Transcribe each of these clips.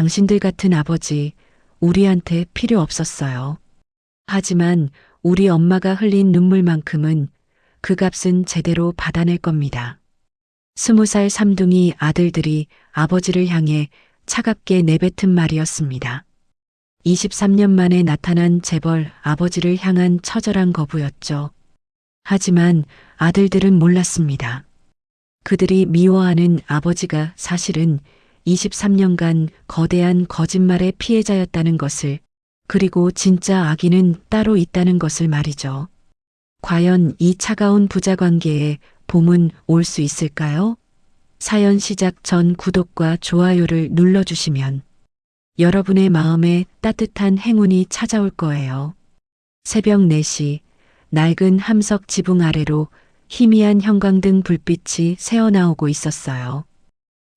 당신들 같은 아버지 우리한테 필요 없었어요. 하지만 우리 엄마가 흘린 눈물만큼은 그 값은 제대로 받아낼 겁니다. 20살 삼둥이 아들들이 아버지를 향해 차갑게 내뱉은 말이었습니다. 23년 만에 나타난 재벌 아버지를 향한 처절한 거부였죠. 하지만 아들들은 몰랐습니다. 그들이 미워하는 아버지가 사실은 23년간 거대한 거짓말의 피해자였다는 것을, 그리고 진짜 아기는 따로 있다는 것을 말이죠. 과연 이 차가운 부자 관계에 봄은 올 수 있을까요? 사연 시작 전 구독과 좋아요를 눌러주시면 여러분의 마음에 따뜻한 행운이 찾아올 거예요. 새벽 4시 낡은 함석 지붕 아래로 희미한 형광등 불빛이 새어나오고 있었어요.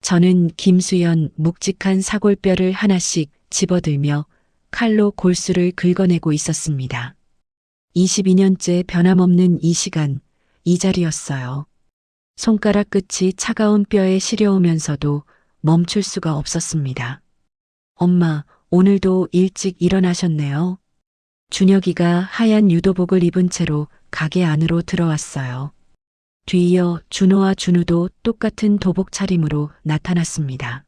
저는 김수연 묵직한 사골뼈를 하나씩 집어들며 칼로 골수를 긁어내고 있었습니다. 22년째 변함없는 이 시간, 이 자리였어요. 손가락 끝이 차가운 뼈에 시려오면서도 멈출 수가 없었습니다. 엄마, 오늘도 일찍 일어나셨네요. 준혁이가 하얀 유도복을 입은 채로 가게 안으로 들어왔어요. 뒤이어 준호와 준우도 똑같은 도복 차림으로 나타났습니다.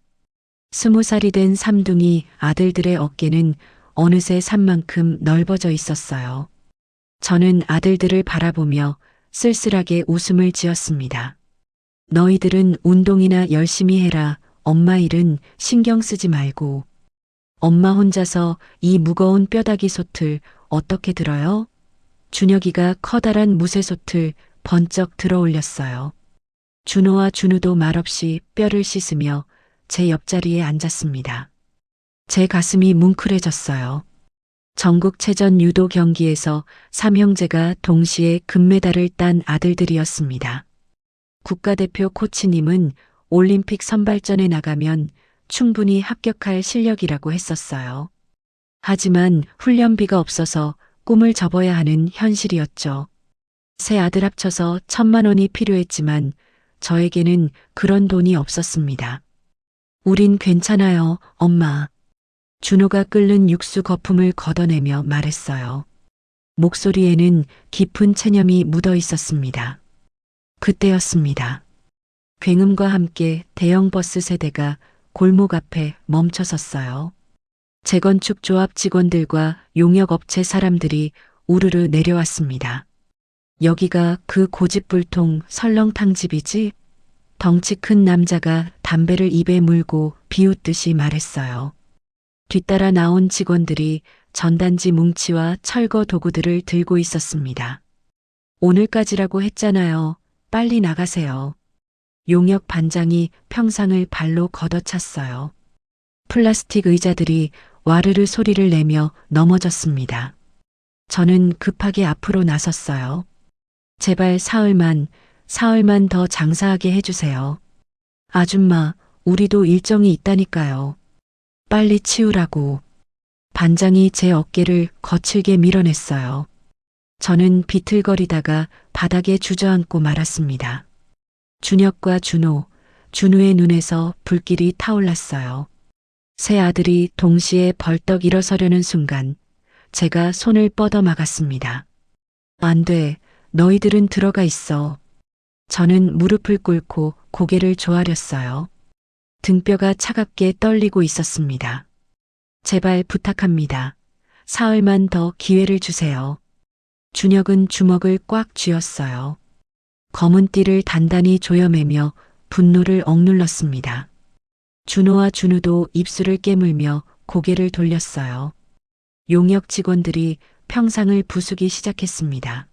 20살이 된 삼둥이 아들들의 어깨는 어느새 산만큼 넓어져 있었어요. 저는 아들들을 바라보며 쓸쓸하게 웃음을 지었습니다. 너희들은 운동이나 열심히 해라. 엄마 일은 신경 쓰지 말고. 엄마 혼자서 이 무거운 뼈다귀 솥을 어떻게 들어요? 준혁이가 커다란 무쇠솥을 번쩍 들어 올렸어요. 준호와 준우도 말없이 뼈를 씻으며 제 옆자리에 앉았습니다. 제 가슴이 뭉클해졌어요. 전국체전 유도 경기에서 3형제가 동시에 금메달을 딴 아들들이었습니다. 국가대표 코치님은 올림픽 선발전에 나가면 충분히 합격할 실력이라고 했었어요. 하지만 훈련비가 없어서 꿈을 접어야 하는 현실이었죠. 세 아들 합쳐서 1,000만 원이 필요했지만 저에게는 그런 돈이 없었습니다. 우린 괜찮아요, 엄마. 준호가 끓는 육수 거품을 걷어내며 말했어요. 목소리에는 깊은 체념이 묻어 있었습니다. 그때였습니다. 굉음과 함께 대형 버스 세대가 골목 앞에 멈춰 섰어요. 재건축 조합 직원들과 용역업체 사람들이 우르르 내려왔습니다. 여기가 그 고집불통 설렁탕집이지? 덩치 큰 남자가 담배를 입에 물고 비웃듯이 말했어요. 뒤따라 나온 직원들이 전단지 뭉치와 철거 도구들을 들고 있었습니다. 오늘까지라고 했잖아요. 빨리 나가세요. 용역 반장이 평상을 발로 걷어찼어요. 플라스틱 의자들이 와르르 소리를 내며 넘어졌습니다. 저는 급하게 앞으로 나섰어요. 제발 사흘만 더 장사하게 해주세요. 아줌마, 우리도 일정이 있다니까요. 빨리 치우라고. 반장이 제 어깨를 거칠게 밀어냈어요. 저는 비틀거리다가 바닥에 주저앉고 말았습니다. 준혁과 준호, 준우의 눈에서 불길이 타올랐어요. 세 아들이 동시에 벌떡 일어서려는 순간 제가 손을 뻗어 막았습니다. 안 돼, 너희들은 들어가 있어. 저는 무릎을 꿇고 고개를 조아렸어요. 등뼈가 차갑게 떨리고 있었습니다. 제발 부탁합니다. 사흘만 더 기회를 주세요. 준혁은 주먹을 꽉 쥐었어요. 검은 띠를 단단히 조여매며 분노를 억눌렀습니다. 준호와 준우도 입술을 깨물며 고개를 돌렸어요. 용역 직원들이 평상을 부수기 시작했습니다.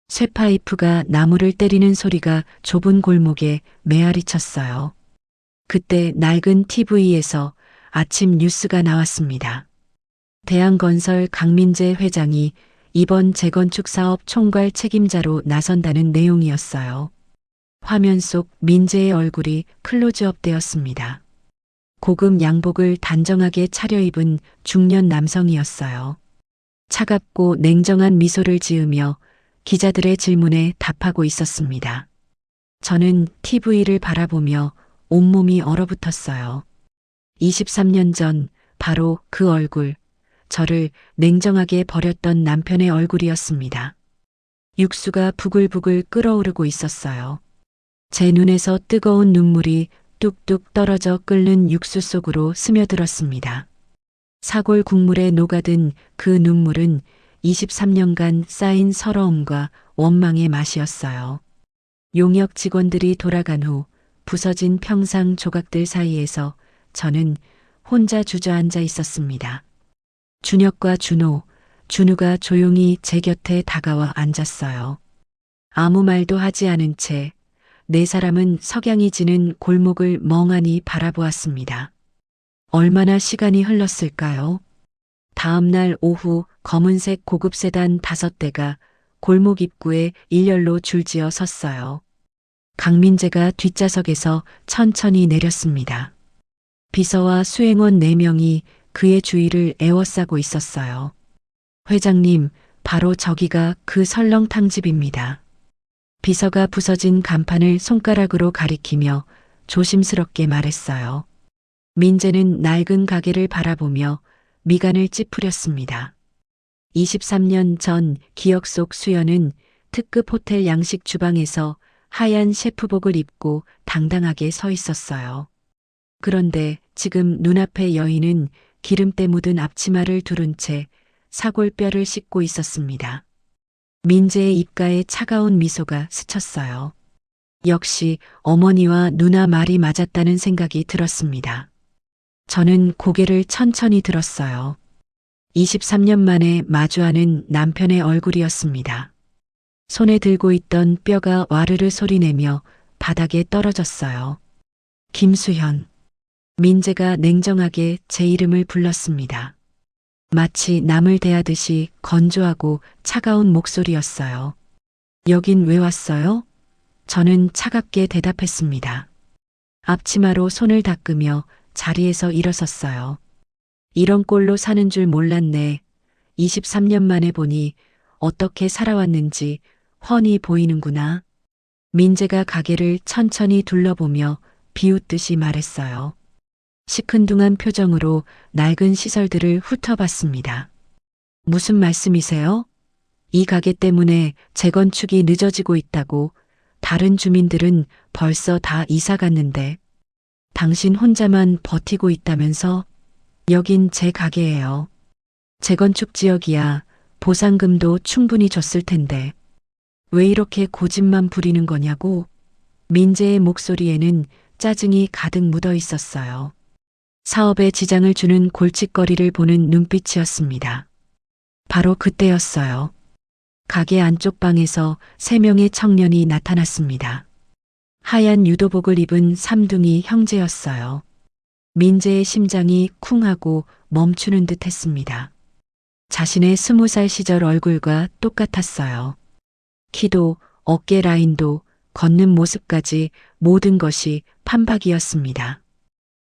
쇠파이프가 나무를 때리는 소리가 좁은 골목에 메아리 쳤어요. 그때 낡은 TV에서 아침 뉴스가 나왔습니다. 대한건설 강민재 회장이 이번 재건축 사업 총괄 책임자로 나선다는 내용이었어요. 화면 속 민재의 얼굴이 클로즈업 되었습니다. 고급 양복을 단정하게 차려입은 중년 남성이었어요. 차갑고 냉정한 미소를 지으며 기자들의 질문에 답하고 있었습니다. 저는 TV를 바라보며 온몸이 얼어붙었어요. 23년 전 바로 그 얼굴, 저를 냉정하게 버렸던 남편의 얼굴이었습니다. 육수가 부글부글 끓어오르고 있었어요. 제 눈에서 뜨거운 눈물이 뚝뚝 떨어져 끓는 육수 속으로 스며들었습니다. 사골 국물에 녹아든 그 눈물은 23년간 쌓인 서러움과 원망의 맛이었어요. 용역 직원들이 돌아간 후 부서진 평상 조각들 사이에서 저는 혼자 주저앉아 있었습니다. 준혁과 준우가 조용히 제 곁에 다가와 앉았어요. 아무 말도 하지 않은 채 네 사람은 석양이 지는 골목을 멍하니 바라보았습니다. 얼마나 시간이 흘렀을까요? 다음 날 오후 검은색 고급 세단 5대가 골목 입구에 일렬로 줄지어 섰어요. 강민재가 뒷좌석에서 천천히 내렸습니다. 비서와 수행원 4명이 그의 주위를 에워싸고 있었어요. 회장님, 바로 저기가 그 설렁탕집입니다. 비서가 부서진 간판을 손가락으로 가리키며 조심스럽게 말했어요. 민재는 낡은 가게를 바라보며 미간을 찌푸렸습니다. 23년 전 기억 속 수연은 특급 호텔 양식 주방에서 하얀 셰프복을 입고 당당하게 서 있었어요. 그런데 지금 눈앞의 여인은 기름때 묻은 앞치마를 두른 채 사골뼈를 씻고 있었습니다. 민재의 입가에 차가운 미소가 스쳤어요. 역시 어머니와 누나 말이 맞았다는 생각이 들었습니다. 저는 고개를 천천히 들었어요. 23년 만에 마주하는 남편의 얼굴이었습니다. 손에 들고 있던 뼈가 와르르 소리내며 바닥에 떨어졌어요. 김수현. 민재가 냉정하게 제 이름을 불렀습니다. 마치 남을 대하듯이 건조하고 차가운 목소리였어요. 여긴 왜 왔어요? 저는 차갑게 대답했습니다. 앞치마로 손을 닦으며 자리에서 일어섰어요. 이런 꼴로 사는 줄 몰랐네. 23년 만에 보니 어떻게 살아왔는지 훤히 보이는구나. 민재가 가게를 천천히 둘러보며 비웃듯이 말했어요. 시큰둥한 표정으로 낡은 시설들을 훑어봤습니다. 무슨 말씀이세요? 이 가게 때문에 재건축이 늦어지고 있다고. 다른 주민들은 벌써 다 이사 갔는데 당신 혼자만 버티고 있다면서? 여긴 제 가게예요. 재건축 지역이야. 보상금도 충분히 줬을 텐데 왜 이렇게 고집만 부리는 거냐고. 민재의 목소리에는 짜증이 가득 묻어 있었어요. 사업에 지장을 주는 골칫거리를 보는 눈빛이었습니다. 바로 그때였어요. 가게 안쪽 방에서 3명의 청년이 나타났습니다. 하얀 유도복을 입은 삼둥이 형제였어요. 민재의 심장이 쿵하고 멈추는 듯 했습니다. 자신의 20살 시절 얼굴과 똑같았어요. 키도 어깨 라인도 걷는 모습까지 모든 것이 판박이었습니다.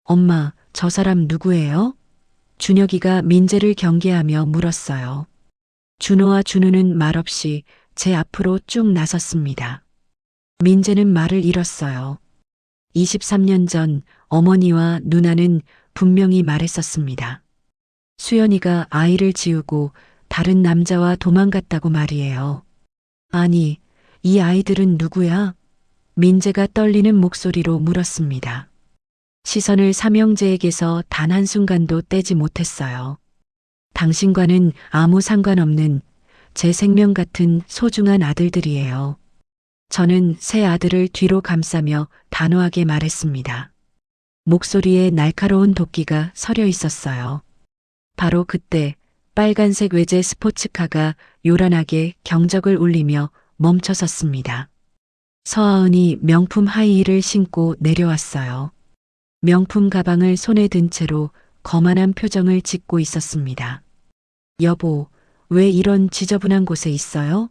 엄마, 저 사람 누구예요? 준혁이가 민재를 경계하며 물었어요. 준호와 준우는 말없이 제 앞으로 쭉 나섰습니다. 민재는 말을 잃었어요. 23년 전 어머니와 누나는 분명히 말했었습니다. 수연이가 아이를 지우고 다른 남자와 도망갔다고 말이에요. 아니, 이 아이들은 누구야? 민재가 떨리는 목소리로 물었습니다. 시선을 삼형제에게서 단 한순간도 떼지 못했어요. 당신과는 아무 상관없는 제 생명 같은 소중한 아들들이에요. 저는 새 아들을 뒤로 감싸며 단호하게 말했습니다. 목소리에 날카로운 도끼가 서려 있었어요. 바로 그때 빨간색 외제 스포츠카가 요란하게 경적을 울리며 멈춰섰습니다. 서하은이 명품 하이힐을 신고 내려왔어요. 명품 가방을 손에 든 채로 거만한 표정을 짓고 있었습니다. 여보, 왜 이런 지저분한 곳에 있어요?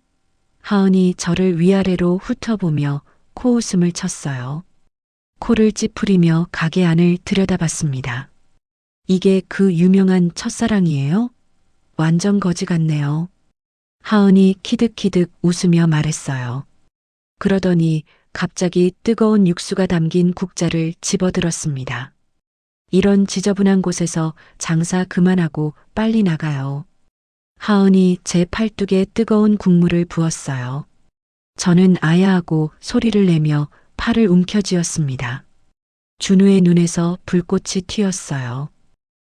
하은이 저를 위아래로 훑어보며 코웃음을 쳤어요. 코를 찌푸리며 가게 안을 들여다봤습니다. 이게 그 유명한 첫사랑이에요? 완전 거지 같네요. 하은이 키득키득 웃으며 말했어요. 그러더니 갑자기 뜨거운 육수가 담긴 국자를 집어들었습니다. 이런 지저분한 곳에서 장사 그만하고 빨리 나가요. 하은이 제 팔뚝에 뜨거운 국물을 부었어요. 저는 아야하고 소리를 내며 팔을 움켜쥐었습니다. 준우의 눈에서 불꽃이 튀었어요.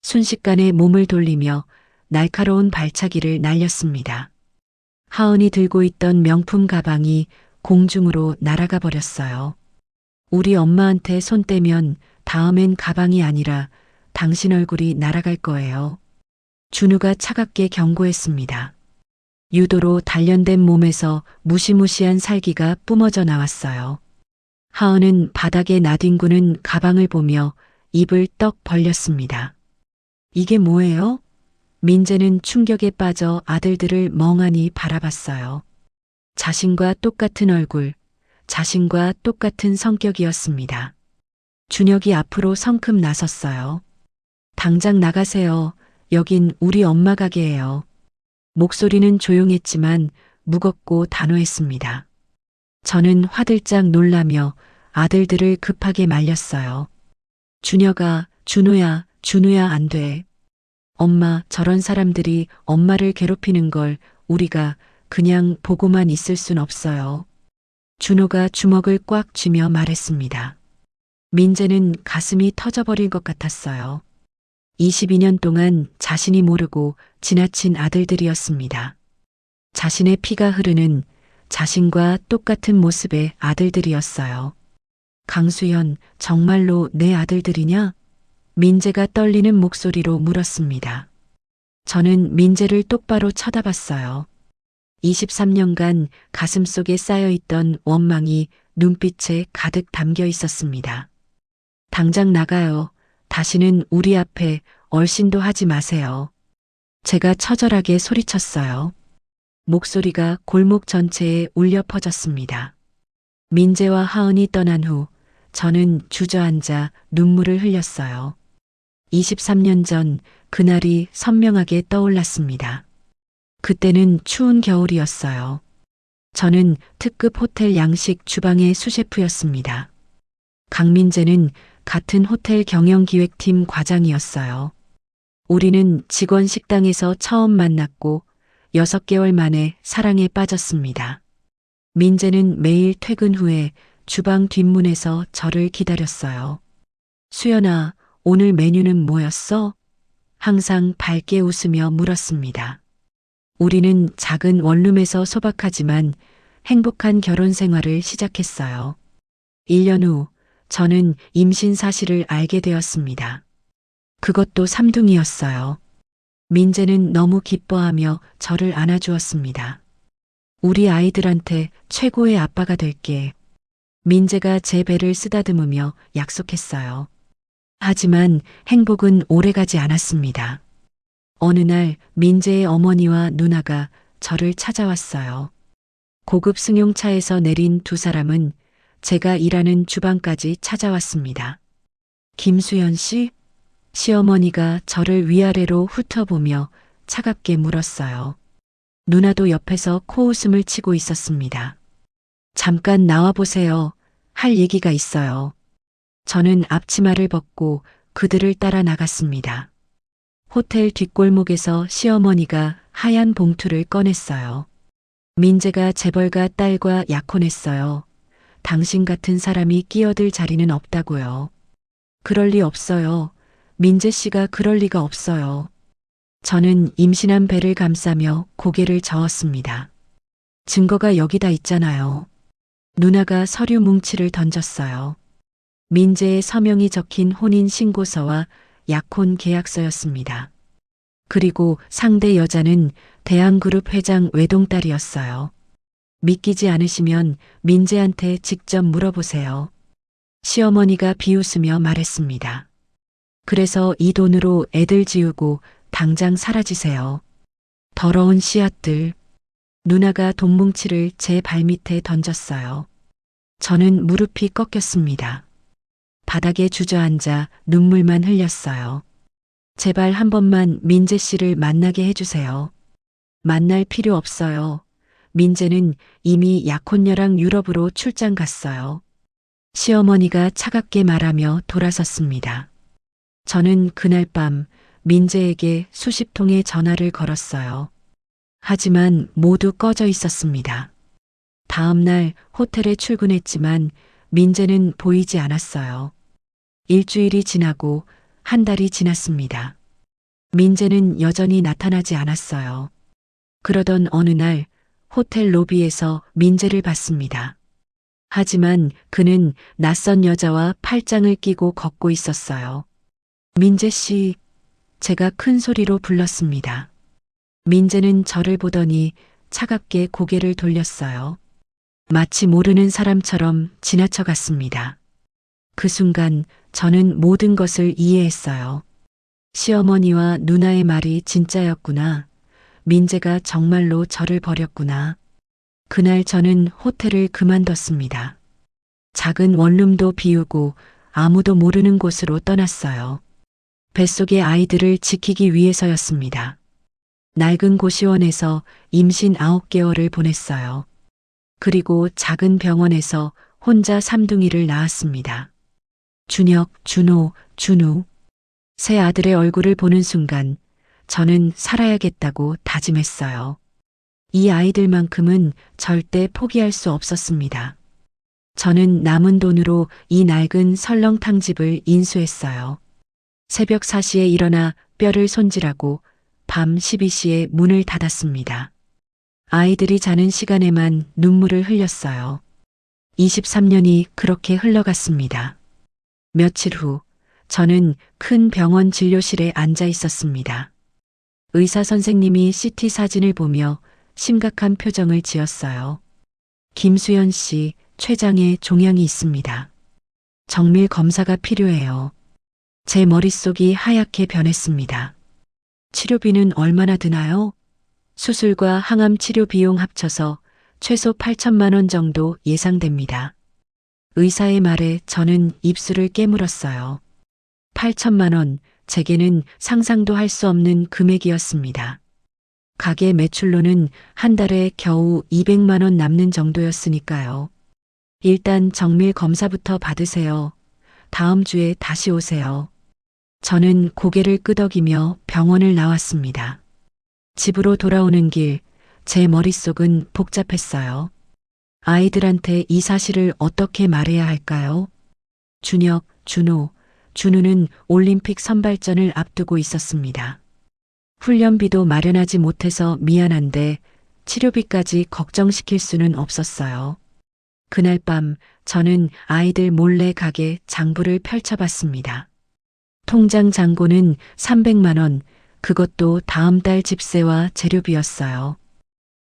순식간에 몸을 돌리며 날카로운 발차기를 날렸습니다. 하은이 들고 있던 명품 가방이 공중으로 날아가 버렸어요. 우리 엄마한테 손 떼면 다음엔 가방이 아니라 당신 얼굴이 날아갈 거예요. 준우가 차갑게 경고했습니다. 유도로 단련된 몸에서 무시무시한 살기가 뿜어져 나왔어요. 하은은 바닥에 나뒹구는 가방을 보며 입을 떡 벌렸습니다. 이게 뭐예요? 민재는 충격에 빠져 아들들을 멍하니 바라봤어요. 자신과 똑같은 얼굴, 자신과 똑같은 성격이었습니다. 준혁이 앞으로 성큼 나섰어요. 당장 나가세요. 여긴 우리 엄마 가게예요. 목소리는 조용했지만 무겁고 단호했습니다. 저는 화들짝 놀라며 아들들을 급하게 말렸어요. 준혁아, 준우야, 준우야 안 돼. 엄마, 저런 사람들이 엄마를 괴롭히는 걸 우리가 그냥 보고만 있을 순 없어요. 준호가 주먹을 꽉 쥐며 말했습니다. 민재는 가슴이 터져버릴 것 같았어요. 22년 동안 자신이 모르고 지나친 아들들이었습니다. 자신의 피가 흐르는 자신과 똑같은 모습의 아들들이었어요. 강수연, 정말로 내 아들들이냐? 민재가 떨리는 목소리로 물었습니다. 저는 민재를 똑바로 쳐다봤어요. 23년간 가슴속에 쌓여있던 원망이 눈빛에 가득 담겨 있었습니다. 당장 나가요. 다시는 우리 앞에 얼씬도 하지 마세요. 제가 처절하게 소리쳤어요. 목소리가 골목 전체에 울려 퍼졌습니다. 민재와 하은이 떠난 후 저는 주저앉아 눈물을 흘렸어요. 23년 전 그날이 선명하게 떠올랐습니다. 그때는 추운 겨울이었어요. 저는 특급 호텔 양식 주방의 수셰프였습니다. 강민재는 같은 호텔 경영기획팀 과장이었어요. 우리는 직원 식당에서 처음 만났고 6개월 만에 사랑에 빠졌습니다. 민재는 매일 퇴근 후에 주방 뒷문에서 저를 기다렸어요. 수연아, 오늘 메뉴는 뭐였어? 항상 밝게 웃으며 물었습니다. 우리는 작은 원룸에서 소박하지만 행복한 결혼 생활을 시작했어요. 1년 후 저는 임신 사실을 알게 되었습니다. 그것도 삼둥이였어요. 민재는 너무 기뻐하며 저를 안아주었습니다. 우리 아이들한테 최고의 아빠가 될게. 민재가 제 배를 쓰다듬으며 약속했어요. 하지만 행복은 오래가지 않았습니다. 어느 날 민재의 어머니와 누나가 저를 찾아왔어요. 고급 승용차에서 내린 두 사람은 제가 일하는 주방까지 찾아왔습니다. 김수연 씨? 시어머니가 저를 위아래로 훑어보며 차갑게 물었어요. 누나도 옆에서 코웃음을 치고 있었습니다. 잠깐 나와보세요. 할 얘기가 있어요. 저는 앞치마를 벗고 그들을 따라 나갔습니다. 호텔 뒷골목에서 시어머니가 하얀 봉투를 꺼냈어요. 민재가 재벌가 딸과 약혼했어요. 당신 같은 사람이 끼어들 자리는 없다고요. 그럴 리 없어요. 민재 씨가 그럴 리가 없어요. 저는 임신한 배를 감싸며 고개를 저었습니다. 증거가 여기다 있잖아요. 누나가 서류 뭉치를 던졌어요. 민재의 서명이 적힌 혼인 신고서와 약혼 계약서였습니다. 그리고 상대 여자는 대한그룹 회장 외동딸이었어요. 믿기지 않으시면 민재한테 직접 물어보세요. 시어머니가 비웃으며 말했습니다. 그래서 이 돈으로 애들 지우고 당장 사라지세요. 더러운 씨앗들. 누나가 돈뭉치를 제 발밑에 던졌어요. 저는 무릎이 꺾였습니다. 바닥에 주저앉아 눈물만 흘렸어요. 제발 한 번만 민재 씨를 만나게 해주세요. 만날 필요 없어요. 민재는 이미 약혼녀랑 유럽으로 출장 갔어요. 시어머니가 차갑게 말하며 돌아섰습니다. 저는 그날 밤 민재에게 수십 통의 전화를 걸었어요. 하지만 모두 꺼져 있었습니다. 다음 날 호텔에 출근했지만 민재는 보이지 않았어요. 일주일이 지나고 한 달이 지났습니다. 민재는 여전히 나타나지 않았어요. 그러던 어느 날 호텔 로비에서 민재를 봤습니다. 하지만 그는 낯선 여자와 팔짱을 끼고 걷고 있었어요. 민재 씨, 제가 큰 소리로 불렀습니다. 민재는 저를 보더니 차갑게 고개를 돌렸어요. 마치 모르는 사람처럼 지나쳐 갔습니다. 그 순간 저는 모든 것을 이해했어요. 시어머니와 누나의 말이 진짜였구나. 민재가 정말로 저를 버렸구나. 그날 저는 호텔을 그만뒀습니다. 작은 원룸도 비우고 아무도 모르는 곳으로 떠났어요. 뱃속의 아이들을 지키기 위해서였습니다. 낡은 고시원에서 임신 9개월을 보냈어요. 그리고 작은 병원에서 혼자 삼둥이를 낳았습니다. 준혁, 준호, 준우. 새 아들의 얼굴을 보는 순간 저는 살아야겠다고 다짐했어요. 이 아이들만큼은 절대 포기할 수 없었습니다. 저는 남은 돈으로 이 낡은 설렁탕 집을 인수했어요. 새벽 4시에 일어나 뼈를 손질하고 밤 12시에 문을 닫았습니다. 아이들이 자는 시간에만 눈물을 흘렸어요. 23년이 그렇게 흘러갔습니다. 며칠 후 저는 큰 병원 진료실에 앉아 있었습니다. 의사 선생님이 CT 사진을 보며 심각한 표정을 지었어요. 김수연 씨, 췌장에 종양이 있습니다. 정밀 검사가 필요해요. 제 머릿속이 하얗게 변했습니다. 치료비는 얼마나 드나요? 수술과 항암 치료 비용 합쳐서 최소 8천만 원 정도 예상됩니다. 의사의 말에 저는 입술을 깨물었어요. 8천만 원, 제게는 상상도 할 수 없는 금액이었습니다. 가게 매출로는 한 달에 겨우 200만 원 남는 정도였으니까요. 일단 정밀 검사부터 받으세요. 다음 주에 다시 오세요. 저는 고개를 끄덕이며 병원을 나왔습니다. 집으로 돌아오는 길, 제 머릿속은 복잡했어요. 아이들한테 이 사실을 어떻게 말해야 할까요? 준혁, 준호, 준우는 올림픽 선발전을 앞두고 있었습니다. 훈련비도 마련하지 못해서 미안한데 치료비까지 걱정시킬 수는 없었어요. 그날 밤 저는 아이들 몰래 가게 장부를 펼쳐봤습니다. 통장 잔고는 300만 원, 그것도 다음 달 집세와 재료비였어요.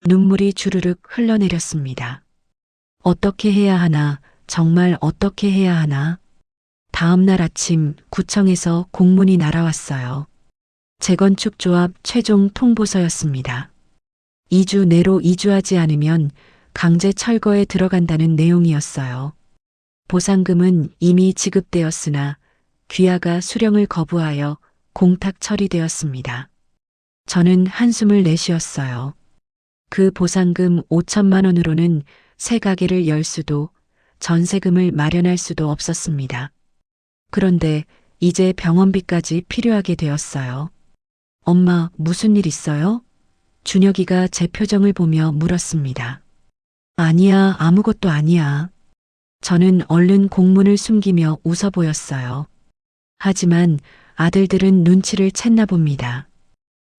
눈물이 주르륵 흘러내렸습니다. 어떻게 해야 하나, 정말 어떻게 해야 하나. 다음 날 아침 구청에서 공문이 날아왔어요. 재건축 조합 최종 통보서였습니다. 2주 내로 이주하지 않으면 강제 철거에 들어간다는 내용이었어요. 보상금은 이미 지급되었으나 귀하가 수령을 거부하여 공탁 처리되었습니다. 저는 한숨을 내쉬었어요. 그 보상금 5천만 원으로는 새 가게를 열 수도 전세금을 마련할 수도 없었습니다. 그런데 이제 병원비까지 필요하게 되었어요. 엄마, 무슨 일 있어요? 준혁이가 제 표정을 보며 물었습니다. 아니야, 아무것도 아니야. 저는 얼른 공문을 숨기며 웃어 보였어요. 하지만 아들들은 눈치를 챘나 봅니다.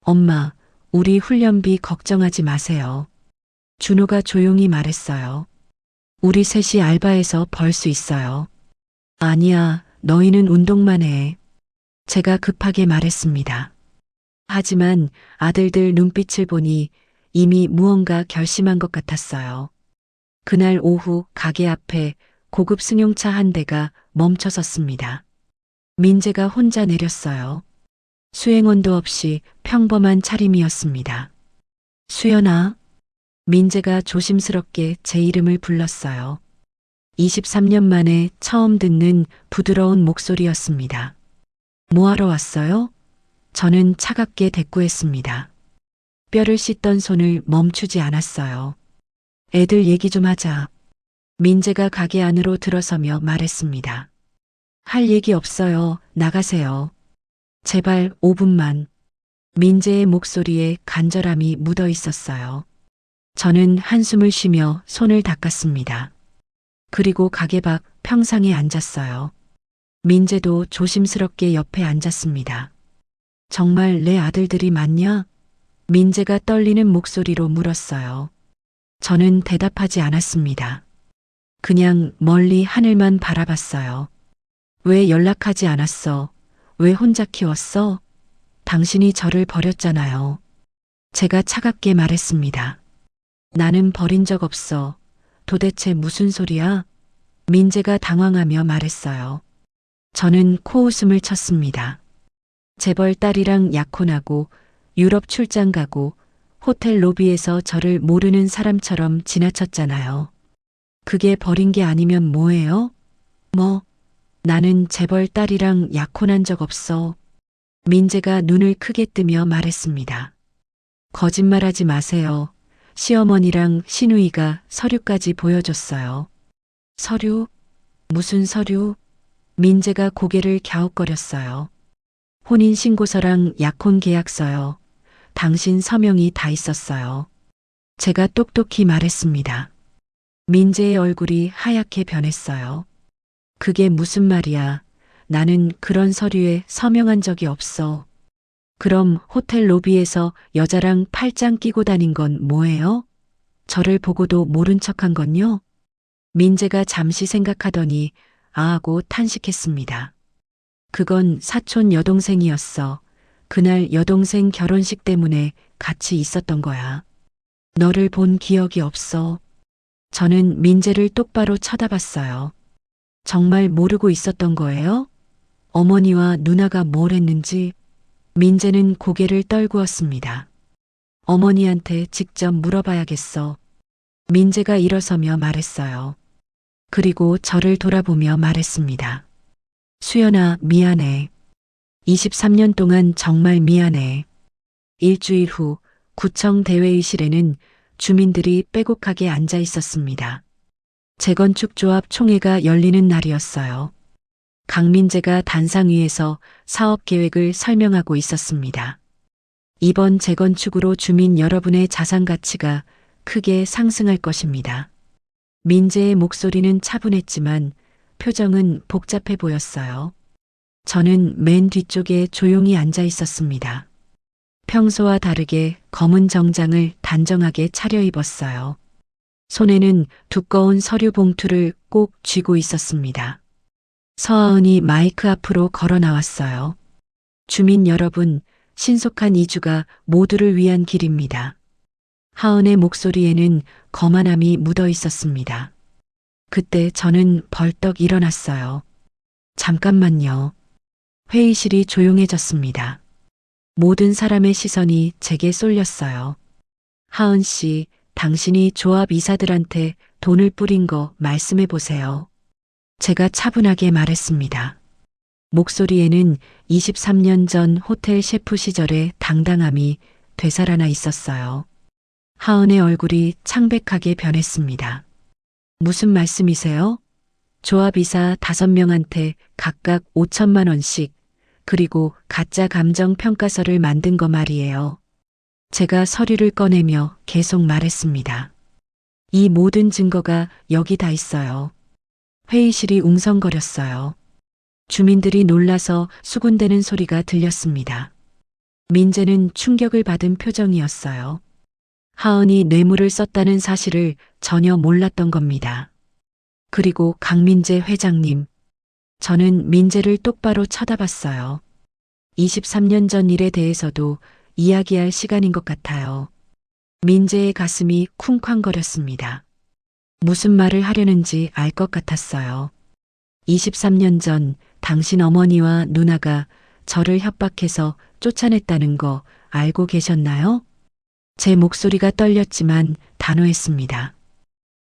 엄마, 우리 훈련비 걱정하지 마세요. 준호가 조용히 말했어요. 우리 셋이 알바해서 벌 수 있어요. 아니야, 너희는 운동만 해. 제가 급하게 말했습니다. 하지만 아들들 눈빛을 보니 이미 무언가 결심한 것 같았어요. 그날 오후 가게 앞에 고급 승용차 한 대가 멈춰 섰습니다. 민재가 혼자 내렸어요. 수행원도 없이 평범한 차림이었습니다. 수연아. 민재가 조심스럽게 제 이름을 불렀어요. 23년 만에 처음 듣는 부드러운 목소리였습니다. 뭐하러 왔어요? 저는 차갑게 대꾸했습니다. 뼈를 씻던 손을 멈추지 않았어요. 애들 얘기 좀 하자. 민재가 가게 안으로 들어서며 말했습니다. 할 얘기 없어요. 나가세요. 제발 5분만. 민재의 목소리에 간절함이 묻어 있었어요. 저는 한숨을 쉬며 손을 닦았습니다. 그리고 가게 밖 평상에 앉았어요. 민재도 조심스럽게 옆에 앉았습니다. 정말 내 아들들이 맞냐? 민재가 떨리는 목소리로 물었어요. 저는 대답하지 않았습니다. 그냥 멀리 하늘만 바라봤어요. 왜 연락하지 않았어? 왜 혼자 키웠어? 당신이 저를 버렸잖아요. 제가 차갑게 말했습니다. 나는 버린 적 없어. 도대체 무슨 소리야? 민재가 당황하며 말했어요. 저는 코웃음을 쳤습니다. 재벌 딸이랑 약혼하고 유럽 출장 가고 호텔 로비에서 저를 모르는 사람처럼 지나쳤잖아요. 그게 버린 게 아니면 뭐예요? 뭐, 나는 재벌 딸이랑 약혼한 적 없어. 민재가 눈을 크게 뜨며 말했습니다. 거짓말하지 마세요. 시어머니랑 시누이가 서류까지 보여줬어요. 서류? 무슨 서류? 민재가 고개를 갸웃거렸어요. 혼인신고서랑 약혼계약서요. 당신 서명이 다 있었어요. 제가 똑똑히 말했습니다. 민재의 얼굴이 하얗게 변했어요. 그게 무슨 말이야. 나는 그런 서류에 서명한 적이 없어. 그럼 호텔 로비에서 여자랑 팔짱 끼고 다닌 건 뭐예요? 저를 보고도 모른 척한 건요? 민재가 잠시 생각하더니 아하고 탄식했습니다. 그건 사촌 여동생이었어. 그날 여동생 결혼식 때문에 같이 있었던 거야. 너를 본 기억이 없어. 저는 민재를 똑바로 쳐다봤어요. 정말 모르고 있었던 거예요? 어머니와 누나가 뭘 했는지. 민재는 고개를 떨구었습니다. 어머니한테 직접 물어봐야겠어. 민재가 일어서며 말했어요. 그리고 저를 돌아보며 말했습니다. 수연아, 미안해. 23년 동안 정말 미안해. 일주일 후 구청 대회의실에는 주민들이 빼곡하게 앉아 있었습니다. 재건축조합 총회가 열리는 날이었어요. 강민재가 단상 위에서 사업 계획을 설명하고 있었습니다. 이번 재건축으로 주민 여러분의 자산 가치가 크게 상승할 것입니다. 민재의 목소리는 차분했지만 표정은 복잡해 보였어요. 저는 맨 뒤쪽에 조용히 앉아 있었습니다. 평소와 다르게 검은 정장을 단정하게 차려입었어요. 손에는 두꺼운 서류 봉투를 꼭 쥐고 있었습니다. 서하은이 마이크 앞으로 걸어 나왔어요. 주민 여러분, 신속한 이주가 모두를 위한 길입니다. 하은의 목소리에는 거만함이 묻어 있었습니다. 그때 저는 벌떡 일어났어요. 잠깐만요. 회의실이 조용해졌습니다. 모든 사람의 시선이 제게 쏠렸어요. 하은 씨, 당신이 조합 이사들한테 돈을 뿌린 거 말씀해 보세요. 제가 차분하게 말했습니다. 목소리에는 23년 전 호텔 셰프 시절의 당당함이 되살아나 있었어요. 하은의 얼굴이 창백하게 변했습니다. 무슨 말씀이세요? 조합이사 5명한테 각각 5천만 원씩, 그리고 가짜 감정 평가서를 만든 거 말이에요. 제가 서류를 꺼내며 계속 말했습니다. 이 모든 증거가 여기 다 있어요. 회의실이 웅성거렸어요. 주민들이 놀라서 수군대는 소리가 들렸습니다. 민재는 충격을 받은 표정이었어요. 하은이 뇌물을 썼다는 사실을 전혀 몰랐던 겁니다. 그리고 강민재 회장님. 저는 민재를 똑바로 쳐다봤어요. 23년 전 일에 대해서도 이야기할 시간인 것 같아요. 민재의 가슴이 쿵쾅거렸습니다. 무슨 말을 하려는지 알 것 같았어요. 23년 전 당신 어머니와 누나가 저를 협박해서 쫓아냈다는 거 알고 계셨나요? 제 목소리가 떨렸지만 단호했습니다.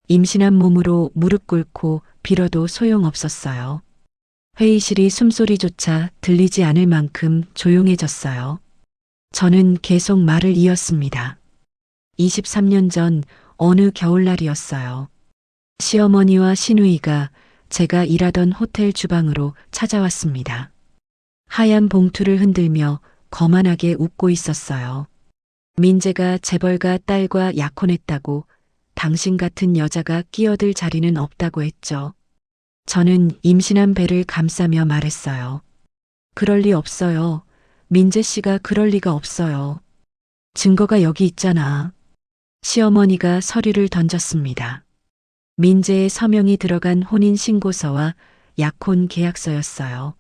임신한 몸으로 무릎 꿇고 빌어도 소용없었어요. 회의실이 숨소리조차 들리지 않을 만큼 조용해졌어요. 저는 계속 말을 이었습니다. 23년 전 어느 겨울날이었어요. 시어머니와 시누이가 제가 일하던 호텔 주방으로 찾아왔습니다. 하얀 봉투를 흔들며 거만하게 웃고 있었어요. 민재가 재벌가 딸과 약혼했다고 당신 같은 여자가 끼어들 자리는 없다고 했죠. 저는 임신한 배를 감싸며 말했어요. 그럴 리 없어요. 민재 씨가 그럴 리가 없어요. 증거가 여기 있잖아. 시어머니가 서류를 던졌습니다. 민재의 서명이 들어간 혼인신고서와 약혼 계약서였어요.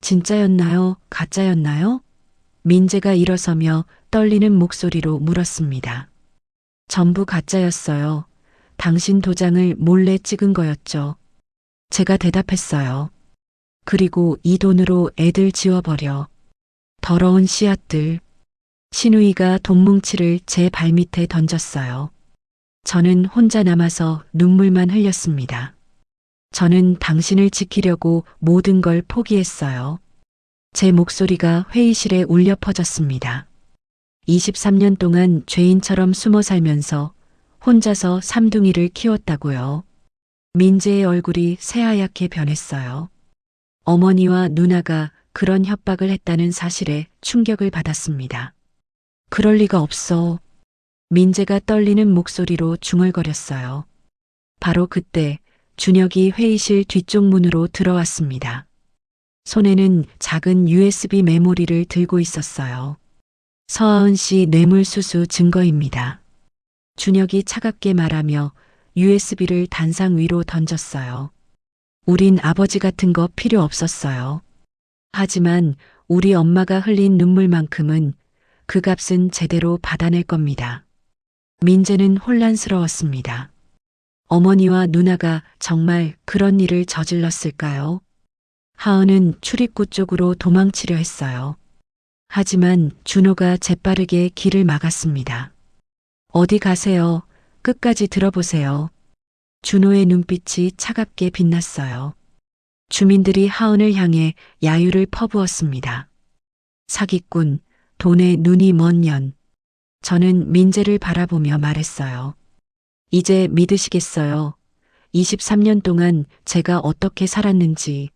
진짜였나요? 가짜였나요? 민재가 일어서며 떨리는 목소리로 물었습니다. 전부 가짜였어요. 당신 도장을 몰래 찍은 거였죠. 제가 대답했어요. 그리고 이 돈으로 애들 지워버려. 더러운 씨앗들. 신우이가 돈뭉치를 제 발밑에 던졌어요. 저는 혼자 남아서 눈물만 흘렸습니다. 저는 당신을 지키려고 모든 걸 포기했어요. 제 목소리가 회의실에 울려 퍼졌습니다. 23년 동안 죄인처럼 숨어 살면서 혼자서 삼둥이를 키웠다고요. 민재의 얼굴이 새하얗게 변했어요. 어머니와 누나가 그런 협박을 했다는 사실에 충격을 받았습니다. 그럴 리가 없어. 민재가 떨리는 목소리로 중얼거렸어요. 바로 그때 준혁이 회의실 뒤쪽 문으로 들어왔습니다. 손에는 작은 USB 메모리를 들고 있었어요. 서하은 씨 뇌물수수 증거입니다. 준혁이 차갑게 말하며 USB를 단상 위로 던졌어요. 우린 아버지 같은 거 필요 없었어요. 하지만 우리 엄마가 흘린 눈물만큼은 그 값은 제대로 받아낼 겁니다. 민재는 혼란스러웠습니다. 어머니와 누나가 정말 그런 일을 저질렀을까요? 하은은 출입구 쪽으로 도망치려 했어요. 하지만 준호가 재빠르게 길을 막았습니다. 어디 가세요? 끝까지 들어보세요. 준호의 눈빛이 차갑게 빛났어요. 주민들이 하은을 향해 야유를 퍼부었습니다. 사기꾼, 돈에 눈이 먼 년. 저는 민재를 바라보며 말했어요. 이제 믿으시겠어요? 23년 동안 제가 어떻게 살았는지.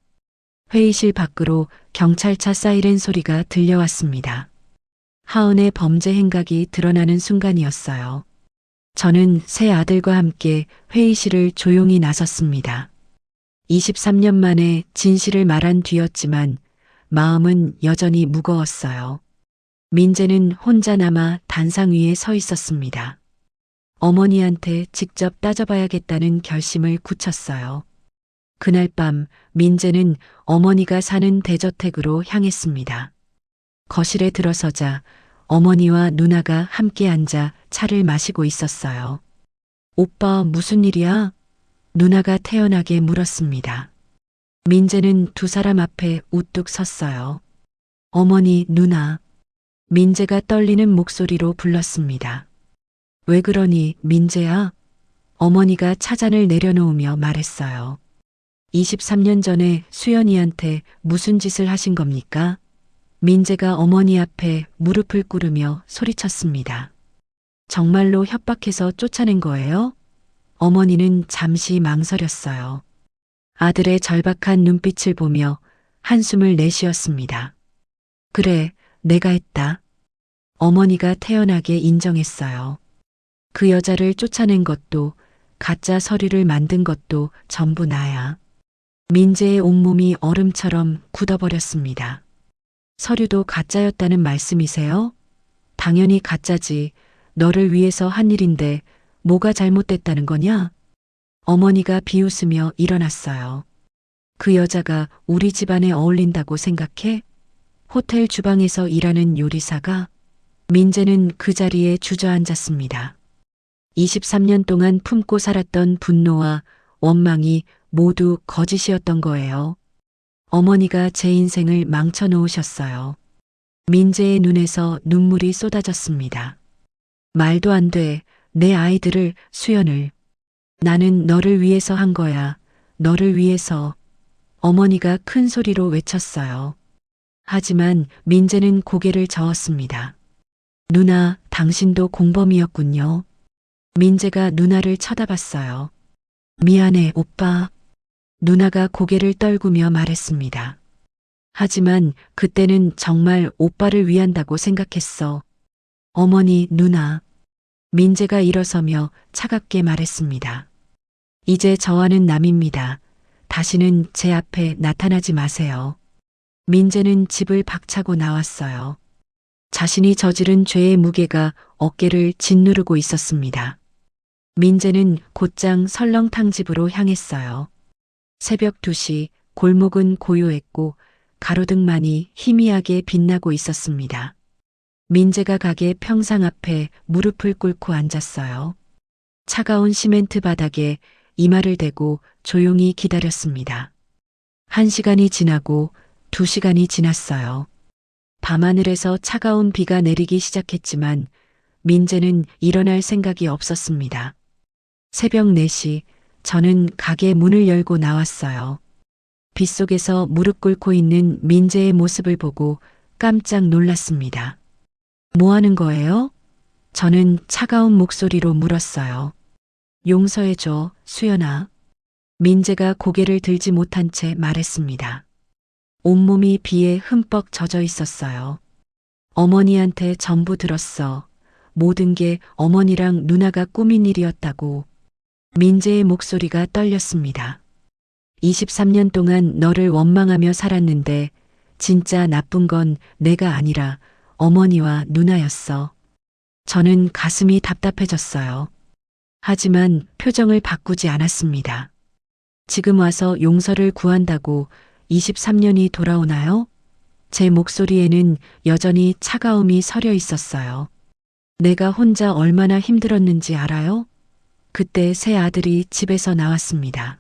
회의실 밖으로 경찰차 사이렌 소리가 들려왔습니다. 하은의 범죄 행각이 드러나는 순간이었어요. 저는 새 아들과 함께 회의실을 조용히 나섰습니다. 23년 만에 진실을 말한 뒤였지만 마음은 여전히 무거웠어요. 민재는 혼자 남아 단상 위에 서 있었습니다. 어머니한테 직접 따져봐야겠다는 결심을 굳혔어요. 그날 밤 민재는 어머니가 사는 대저택으로 향했습니다. 거실에 들어서자 어머니와 누나가 함께 앉아 차를 마시고 있었어요. 오빠 무슨 일이야? 누나가 태연하게 물었습니다. 민재는 두 사람 앞에 우뚝 섰어요. 어머니, 누나. 민재가 떨리는 목소리로 불렀습니다. 왜 그러니, 민재야? 어머니가 차잔을 내려놓으며 말했어요. 23년 전에 수연이한테 무슨 짓을 하신 겁니까? 민재가 어머니 앞에 무릎을 꿇으며 소리쳤습니다. 정말로 협박해서 쫓아낸 거예요? 어머니는 잠시 망설였어요. 아들의 절박한 눈빛을 보며 한숨을 내쉬었습니다. 그래, 내가 했다. 어머니가 태연하게 인정했어요. 그 여자를 쫓아낸 것도 가짜 서류를 만든 것도 전부 나야. 민재의 온몸이 얼음처럼 굳어버렸습니다. 서류도 가짜였다는 말씀이세요? 당연히 가짜지. 너를 위해서 한 일인데 뭐가 잘못됐다는 거냐? 어머니가 비웃으며 일어났어요. 그 여자가 우리 집안에 어울린다고 생각해? 호텔 주방에서 일하는 요리사가? 민재는 그 자리에 주저앉았습니다. 23년 동안 품고 살았던 분노와 원망이 모두 거짓이었던 거예요. 어머니가 제 인생을 망쳐놓으셨어요. 민재의 눈에서 눈물이 쏟아졌습니다. 말도 안 돼. 내 아이들을, 수연을. 나는 너를 위해서 한 거야. 너를 위해서. 어머니가 큰 소리로 외쳤어요. 하지만 민재는 고개를 저었습니다. 누나, 당신도 공범이었군요. 민재가 누나를 쳐다봤어요. 미안해, 오빠. 누나가 고개를 떨구며 말했습니다. 하지만 그때는 정말 오빠를 위한다고 생각했어. 어머니, 누나. 민재가 일어서며 차갑게 말했습니다. 이제 저와는 남입니다. 다시는 제 앞에 나타나지 마세요. 민재는 집을 박차고 나왔어요. 자신이 저지른 죄의 무게가 어깨를 짓누르고 있었습니다. 민재는 곧장 설렁탕 집으로 향했어요. 새벽 2시 골목은 고요했고 가로등만이 희미하게 빛나고 있었습니다. 민재가 가게 평상 앞에 무릎을 꿇고 앉았어요. 차가운 시멘트 바닥에 이마를 대고 조용히 기다렸습니다. 1시간이 지나고 2시간이 지났어요. 밤하늘에서 차가운 비가 내리기 시작했지만 민재는 일어날 생각이 없었습니다. 새벽 4시 저는 가게 문을 열고 나왔어요. 빗속에서 무릎 꿇고 있는 민재의 모습을 보고 깜짝 놀랐습니다. 뭐 하는 거예요? 저는 차가운 목소리로 물었어요. 용서해줘, 수연아. 민재가 고개를 들지 못한 채 말했습니다. 온몸이 비에 흠뻑 젖어 있었어요. 어머니한테 전부 들었어. 모든 게 어머니랑 누나가 꾸민 일이었다고. 민재의 목소리가 떨렸습니다. 23년 동안 너를 원망하며 살았는데 진짜 나쁜 건 내가 아니라 어머니와 누나였어. 저는 가슴이 답답해졌어요. 하지만 표정을 바꾸지 않았습니다. 지금 와서 용서를 구한다고 23년이 돌아오나요? 제 목소리에는 여전히 차가움이 서려 있었어요. 내가 혼자 얼마나 힘들었는지 알아요? 그때 새 아들이 집에서 나왔습니다.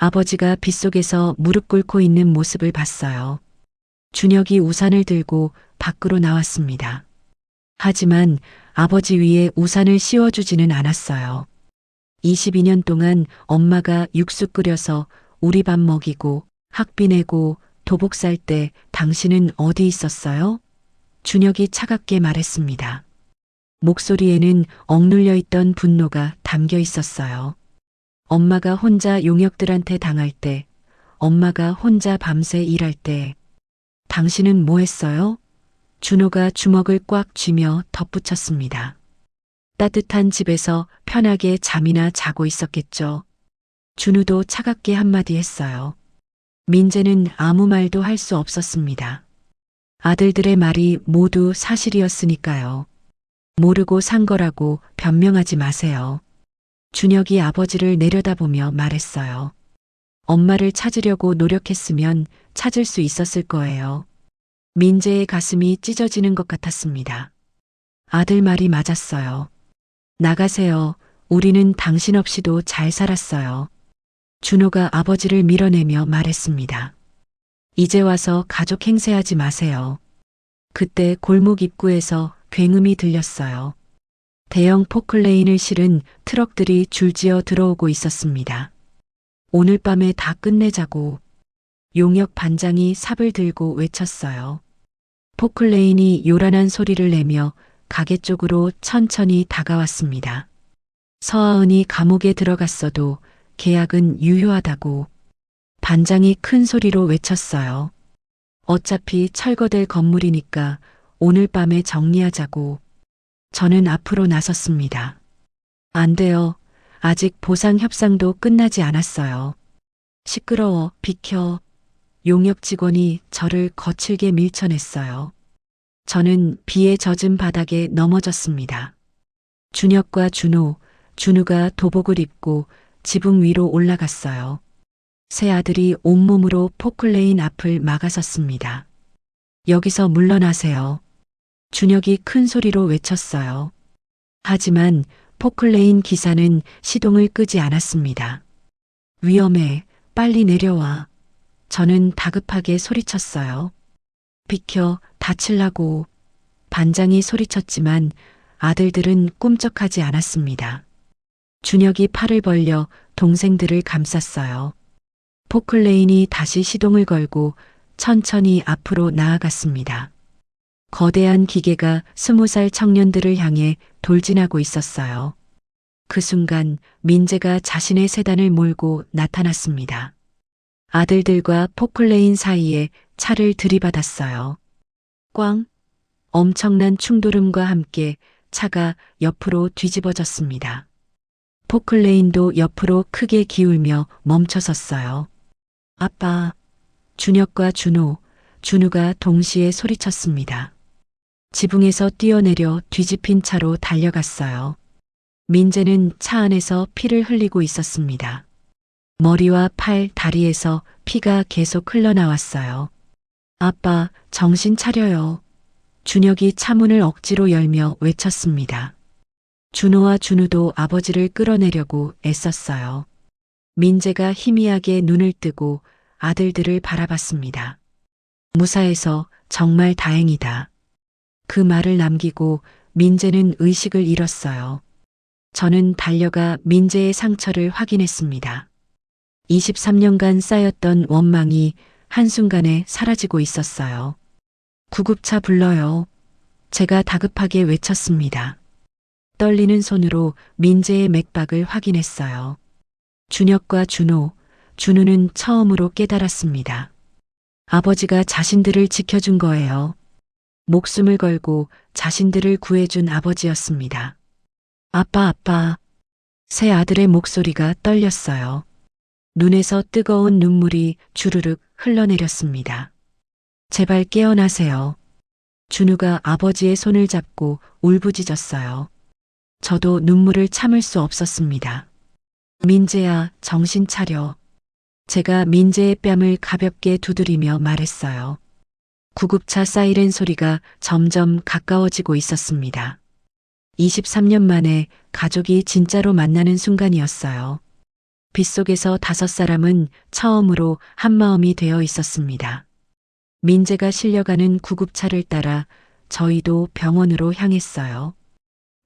아버지가 빗속에서 무릎 꿇고 있는 모습을 봤어요. 준혁이 우산을 들고 밖으로 나왔습니다. 하지만 아버지 위에 우산을 씌워주지는 않았어요. 22년 동안 엄마가 육수 끓여서 우리 밥 먹이고 학비 내고 도복 살 때 당신은 어디 있었어요? 준혁이 차갑게 말했습니다. 목소리에는 억눌려 있던 분노가 담겨 있었어요. 엄마가 혼자 용역들한테 당할 때, 엄마가 혼자 밤새 일할 때, 당신은 뭐 했어요? 준호가 주먹을 꽉 쥐며 덧붙였습니다. 따뜻한 집에서 편하게 잠이나 자고 있었겠죠. 준우도 차갑게 한마디 했어요. 민재는 아무 말도 할 수 없었습니다. 아들들의 말이 모두 사실이었으니까요. 모르고 산 거라고 변명하지 마세요. 준혁이 아버지를 내려다보며 말했어요. 엄마를 찾으려고 노력했으면 찾을 수 있었을 거예요. 민재의 가슴이 찢어지는 것 같았습니다. 아들 말이 맞았어요. 나가세요. 우리는 당신 없이도 잘 살았어요. 준호가 아버지를 밀어내며 말했습니다. 이제 와서 가족 행세하지 마세요. 그때 골목 입구에서 굉음이 들렸어요. 대형 포클레인을 실은 트럭들이 줄지어 들어오고 있었습니다. 오늘 밤에 다 끝내자고. 용역 반장이 삽을 들고 외쳤어요. 포클레인이 요란한 소리를 내며 가게 쪽으로 천천히 다가왔습니다. 서하은이 감옥에 들어갔어도 계약은 유효하다고. 반장이 큰 소리로 외쳤어요. 어차피 철거될 건물이니까 오늘 밤에 정리하자고. 저는 앞으로 나섰습니다. 안 돼요. 아직 보상 협상도 끝나지 않았어요. 시끄러워, 비켜. 용역 직원이 저를 거칠게 밀쳐냈어요. 저는 비에 젖은 바닥에 넘어졌습니다. 준혁과 준우가 도복을 입고 지붕 위로 올라갔어요. 새 아들이 온몸으로 포클레인 앞을 막아섰습니다. 여기서 물러나세요. 준혁이 큰 소리로 외쳤어요. 하지만 포클레인 기사는 시동을 끄지 않았습니다. 위험해, 빨리 내려와. 저는 다급하게 소리쳤어요. 비켜, 다칠라고. 반장이 소리쳤지만 아들들은 꿈쩍하지 않았습니다. 준혁이 팔을 벌려 동생들을 감쌌어요. 포클레인이 다시 시동을 걸고 천천히 앞으로 나아갔습니다. 거대한 기계가 20살 청년들을 향해 돌진하고 있었어요. 그 순간 민재가 자신의 세단을 몰고 나타났습니다. 아들들과 포클레인 사이에 차를 들이받았어요. 꽝! 엄청난 충돌음과 함께 차가 옆으로 뒤집어졌습니다. 포클레인도 옆으로 크게 기울며 멈춰섰어요. 아빠! 준혁과 준우가 동시에 소리쳤습니다. 지붕에서 뛰어내려 뒤집힌 차로 달려갔어요. 민재는 차 안에서 피를 흘리고 있었습니다. 머리와 팔, 다리에서 피가 계속 흘러나왔어요. 아빠, 정신 차려요. 준혁이 차문을 억지로 열며 외쳤습니다. 준호와 준우도 아버지를 끌어내려고 애썼어요. 민재가 희미하게 눈을 뜨고 아들들을 바라봤습니다. 무사해서 정말 다행이다. 그 말을 남기고 민재는 의식을 잃었어요. 저는 달려가 민재의 상처를 확인했습니다. 23년간 쌓였던 원망이 한순간에 사라지고 있었어요. 구급차 불러요. 제가 다급하게 외쳤습니다. 떨리는 손으로 민재의 맥박을 확인했어요. 준혁과 준우는 처음으로 깨달았습니다. 아버지가 자신들을 지켜준 거예요. 목숨을 걸고 자신들을 구해준 아버지였습니다. 아빠. 세 아들의 목소리가 떨렸어요. 눈에서 뜨거운 눈물이 주르륵 흘러내렸습니다. 제발 깨어나세요. 준우가 아버지의 손을 잡고 울부짖었어요. 저도 눈물을 참을 수 없었습니다. 민재야, 정신 차려. 제가 민재의 뺨을 가볍게 두드리며 말했어요. 구급차 사이렌 소리가 점점 가까워지고 있었습니다. 23년 만에 가족이 진짜로 만나는 순간이었어요. 빗속에서 5사람은 처음으로 한마음이 되어 있었습니다. 민재가 실려가는 구급차를 따라 저희도 병원으로 향했어요.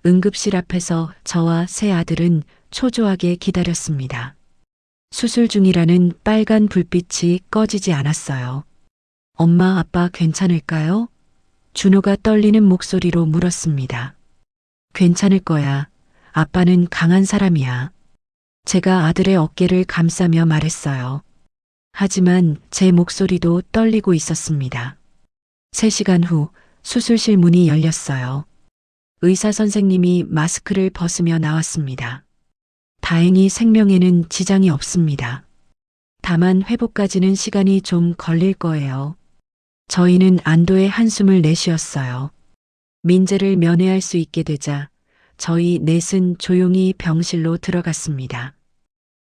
응급실 앞에서 저와 세 아들은 초조하게 기다렸습니다. 수술 중이라는 빨간 불빛이 꺼지지 않았어요. 엄마, 아빠 괜찮을까요? 준호가 떨리는 목소리로 물었습니다. 괜찮을 거야. 아빠는 강한 사람이야. 제가 아들의 어깨를 감싸며 말했어요. 하지만 제 목소리도 떨리고 있었습니다. 3시간 후 수술실 문이 열렸어요. 의사 선생님이 마스크를 벗으며 나왔습니다. 다행히 생명에는 지장이 없습니다. 다만 회복까지는 시간이 좀 걸릴 거예요. 저희는 안도의 한숨을 내쉬었어요. 민재를 면회할 수 있게 되자 저희 넷은 조용히 병실로 들어갔습니다.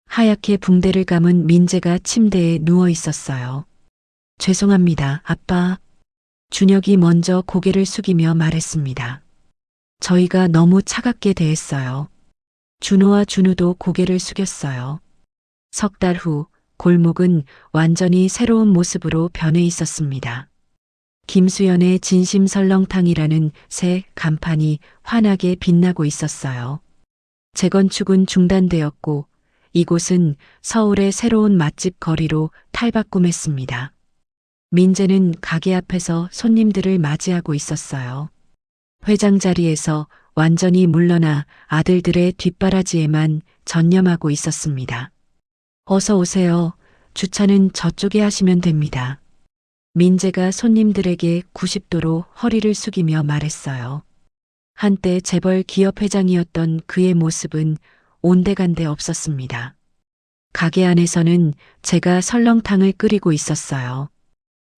하얗게 붕대를 감은 민재가 침대에 누워 있었어요. 죄송합니다, 아빠. 준혁이 먼저 고개를 숙이며 말했습니다. 저희가 너무 차갑게 대했어요. 준호와 준우도 고개를 숙였어요. 3달 후 골목은 완전히 새로운 모습으로 변해 있었습니다. 김수연의 진심설렁탕이라는 새 간판이 환하게 빛나고 있었어요. 재건축은 중단되었고 이곳은 서울의 새로운 맛집 거리로 탈바꿈했습니다. 민재는 가게 앞에서 손님들을 맞이하고 있었어요. 회장 자리에서 완전히 물러나 아들들의 뒷바라지에만 전념하고 있었습니다. 어서 오세요. 주차는 저쪽에 하시면 됩니다. 민재가 손님들에게 90도로 허리를 숙이며 말했어요. 한때 재벌 기업 회장이었던 그의 모습은 온데간데 없었습니다. 가게 안에서는 제가 설렁탕을 끓이고 있었어요.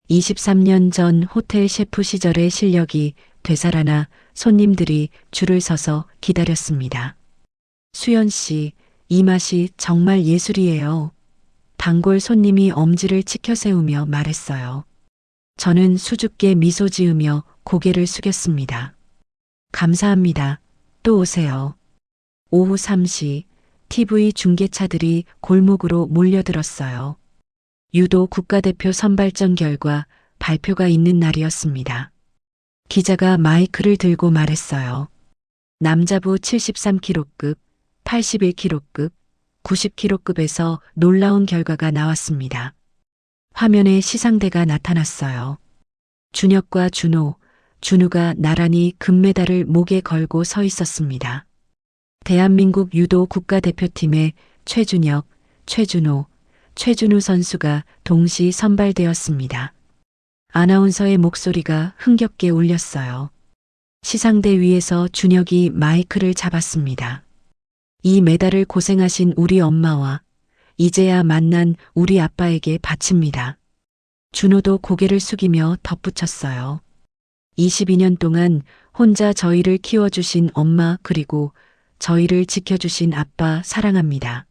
23년 전 호텔 셰프 시절의 실력이 되살아나 손님들이 줄을 서서 기다렸습니다. 수연 씨, 이 맛이 정말 예술이에요. 단골 손님이 엄지를 치켜세우며 말했어요. 저는 수줍게 미소 지으며 고개를 숙였습니다. 감사합니다. 또 오세요. 오후 3시 TV 중계차들이 골목으로 몰려들었어요. 유도 국가대표 선발전 결과 발표가 있는 날이었습니다. 기자가 마이크를 들고 말했어요. 남자부 73kg급, 81kg급, 90kg급에서 놀라운 결과가 나왔습니다. 화면에 시상대가 나타났어요. 준혁과 준우가 나란히 금메달을 목에 걸고 서 있었습니다. 대한민국 유도 국가대표팀의 최준혁, 최준우 선수가 동시 선발되었습니다. 아나운서의 목소리가 흥겹게 울렸어요. 시상대 위에서 준혁이 마이크를 잡았습니다. 이 메달을 고생하신 우리 엄마와 이제야 만난 우리 아빠에게 바칩니다. 준호도 고개를 숙이며 덧붙였어요. 22년 동안 혼자 저희를 키워주신 엄마 그리고 저희를 지켜주신 아빠 사랑합니다.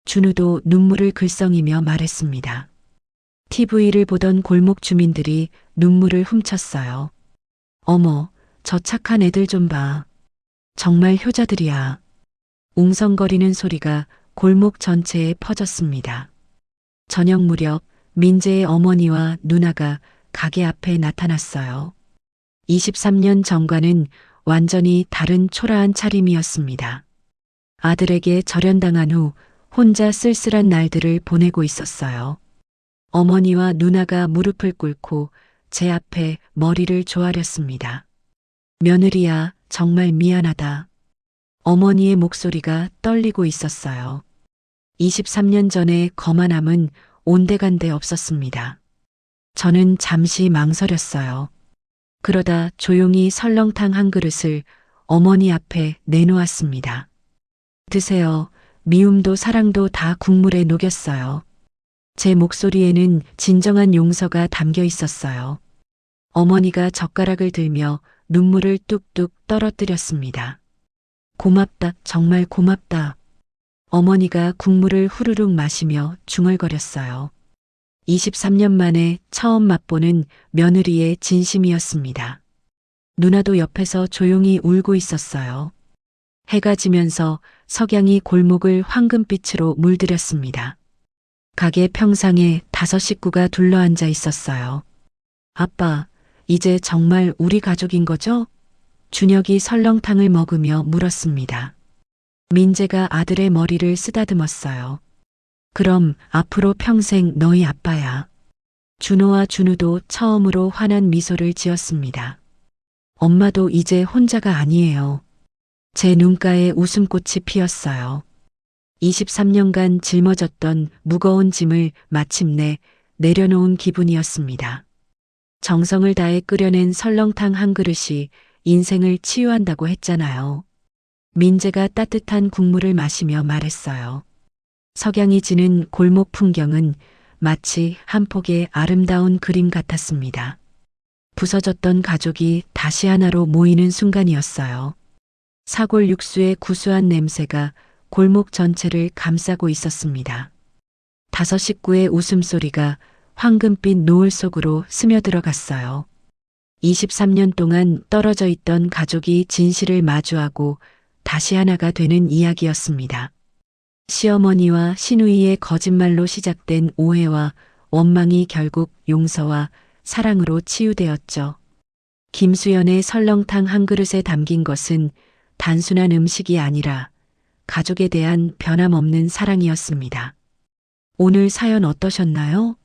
준우도 눈물을 글썽이며 말했습니다. TV를 보던 골목 주민들이 눈물을 훔쳤어요. 어머, 저 착한 애들 좀 봐. 정말 효자들이야. 웅성거리는 소리가 골목 전체에 퍼졌습니다. 저녁 무렵 민재의 어머니와 누나가 가게 앞에 나타났어요. 23년 전과는 완전히 다른 초라한 차림이었습니다. 아들에게 절연당한 후 혼자 쓸쓸한 날들을 보내고 있었어요. 어머니와 누나가 무릎을 꿇고 제 앞에 머리를 조아렸습니다. 며느리야, 정말 미안하다. 어머니의 목소리가 떨리고 있었어요. 23년 전에 거만함은 온데간데 없었습니다. 저는 잠시 망설였어요. 그러다 조용히 설렁탕 한 그릇을 어머니 앞에 내놓았습니다. 드세요. 미움도 사랑도 다 국물에 녹였어요. 제 목소리에는 진정한 용서가 담겨 있었어요. 어머니가 젓가락을 들며 눈물을 뚝뚝 떨어뜨렸습니다. 고맙다, 정말 고맙다. 어머니가 국물을 후루룩 마시며 중얼거렸어요. 23년 만에 처음 맛보는 며느리의 진심이었습니다. 누나도 옆에서 조용히 울고 있었어요. 해가 지면서 석양이 골목을 황금빛으로 물들였습니다. 가게 평상에 5 식구가 둘러앉아 있었어요. 아빠, 이제 정말 우리 가족인 거죠? 준혁이 설렁탕을 먹으며 물었습니다. 민재가 아들의 머리를 쓰다듬었어요. 그럼 앞으로 평생 너희 아빠야. 준호와 준우도 처음으로 환한 미소를 지었습니다. 엄마도 이제 혼자가 아니에요. 제 눈가에 웃음꽃이 피었어요. 23년간 짊어졌던 무거운 짐을 마침내 내려놓은 기분이었습니다. 정성을 다해 끓여낸 설렁탕 한 그릇이 인생을 치유한다고 했잖아요. 민재가 따뜻한 국물을 마시며 말했어요. 석양이 지는 골목 풍경은 마치 한 폭의 아름다운 그림 같았습니다. 부서졌던 가족이 다시 하나로 모이는 순간이었어요. 사골 육수의 구수한 냄새가 골목 전체를 감싸고 있었습니다. 5 식구의 웃음소리가 황금빛 노을 속으로 스며들어갔어요. 23년 동안 떨어져 있던 가족이 진실을 마주하고 다시 하나가 되는 이야기였습니다. 시어머니와 시누이의 거짓말로 시작된 오해와 원망이 결국 용서와 사랑으로 치유되었죠. 김수연의 설렁탕 한 그릇에 담긴 것은 단순한 음식이 아니라 가족에 대한 변함없는 사랑이었습니다. 오늘 사연 어떠셨나요?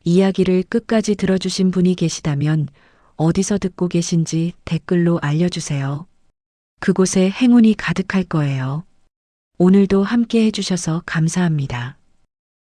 이야기를 끝까지 들어주신 분이 계시다면 어디서 듣고 계신지 댓글로 알려주세요. 그곳에 행운이 가득할 거예요. 오늘도 함께 해주셔서 감사합니다.